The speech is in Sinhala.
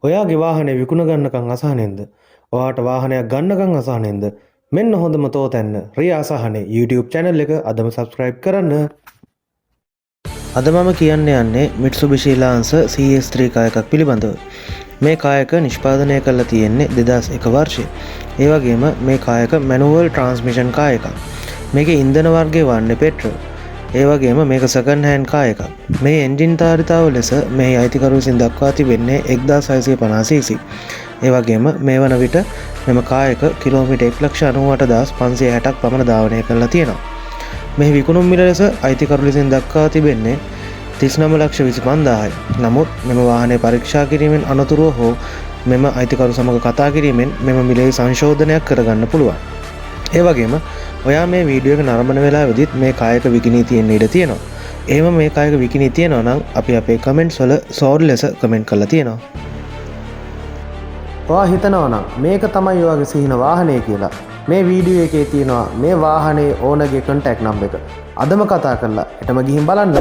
ඔයාගේ වාහනේ විකුණ ගන්නකම් අසහනෙන්ද? ඔයාට වාහනයක් ගන්නකම් අසහනෙන්ද? මෙන්න හොඳම තෝතැන්න රියා අසහනේ YouTube channel එක අදම subscribe කරන්න. අද මම කියන්න යන්නේ Mitsubishi Lancer CS3 කායකක් පිළිබඳව. මේ කායක නිෂ්පාදනය කරලා තියෙන්නේ 2001 වර්ෂයේ. ඒ වගේම මේ කායක manual transmission කායකක්. මේකේ ඉන්ධන වර්ගය වන්නේ පෙට්‍රල්. ඒ වගේම මේක සෙකන්ඩ් හෑන්ඩ් කායකක්. මේ එන්ජින් ධාරිතාව ලෙස මේ අයිතිකරු විසින් දක්වා තිබෙන්නේ 1650cc. ඒ වගේම මේ වන විට මෙම කායක කිලෝමීටර් 1,98,560ක් පමණ ධාවනය කරලා තියෙනවා. මේ විකුණුම් මිල ලෙස අයිතිකරු ලෙසින් දක්වා තිබෙන්නේ 39,25,000යි. නමුත් මෙම වාහනය පරීක්ෂා කිරීමෙන් අනතුරුව හෝ මෙම අයිතිකරු සමග කතා කිරීමෙන් මෙම මිලේ සංශෝධනයක් කරගන්න පුළුවන්. ඒ වගේම ඔයා මේ වීඩියෝ එක නරඹන වෙලාවෙදිත් මේ කායක විකිණී තියෙන්න ඉඩ තියෙනවා. එහෙම මේ කායක විකිණී තියෙනවා නම් අපි අපේ කමෙන්ට්ස් වල සෝරි ලෙස කමෙන්ට් කරලා තියෙනවා. ඔයා හිතනවා නම් මේක තමයි ඔයාගේ සිහින වාහනය කියලා. මේ වීඩියෝ එකේ තියෙනවා මේ වාහනේ ඕනර්ගේ contact number එක. අදම කතා කරලා එතම ගිහින් බලන්න.